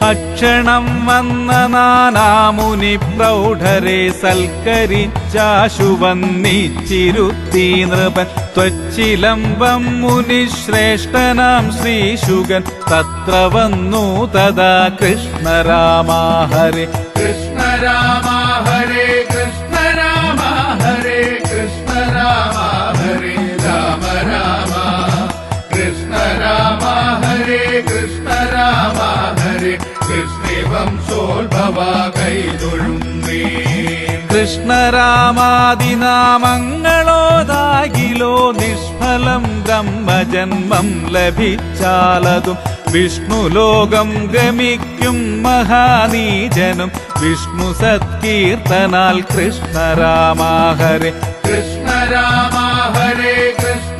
അക്ഷണം വന്ന നാനാമുനി പ്രൗഢരെ സൽക്കരിച്ചാശു വന്നിച്ചിരുത്തി നൃപൻ ത്വച്ചിലംബം മുനിശ്രേഷ്ഠനാം ശ്രീശുഗൻ തത്ര വന്നു തഥാ കൃഷ്ണ രാമ ഹരേ കൃഷ്ണ രാമ ഹരേ കൃഷ്ണ രാമ ഹരേ കൃഷ്ണ രാമ ഹരേ രാമ രാമ കൃഷ്ണ രാമ ഹരേ കൃഷ്ണ രാമ ഹരേ കൃഷ്ണ വംശോത്ഭവ കൈതൊഴുന്നേ കൃഷ്ണരാമാദിനാമങ്ങളോതാകിലോ നിഷ്ഫലം ബ്രഹ്മജന്മം ലഭിച്ചാലതും വിഷ്ണുലോകം ഗമിക്കും മഹാനീജനും വിഷ്ണു സത്കീർത്തനാൽ കൃഷ്ണ രാമ ഹരേ കൃഷ്ണ രാമ ഹരേ കൃഷ്ണ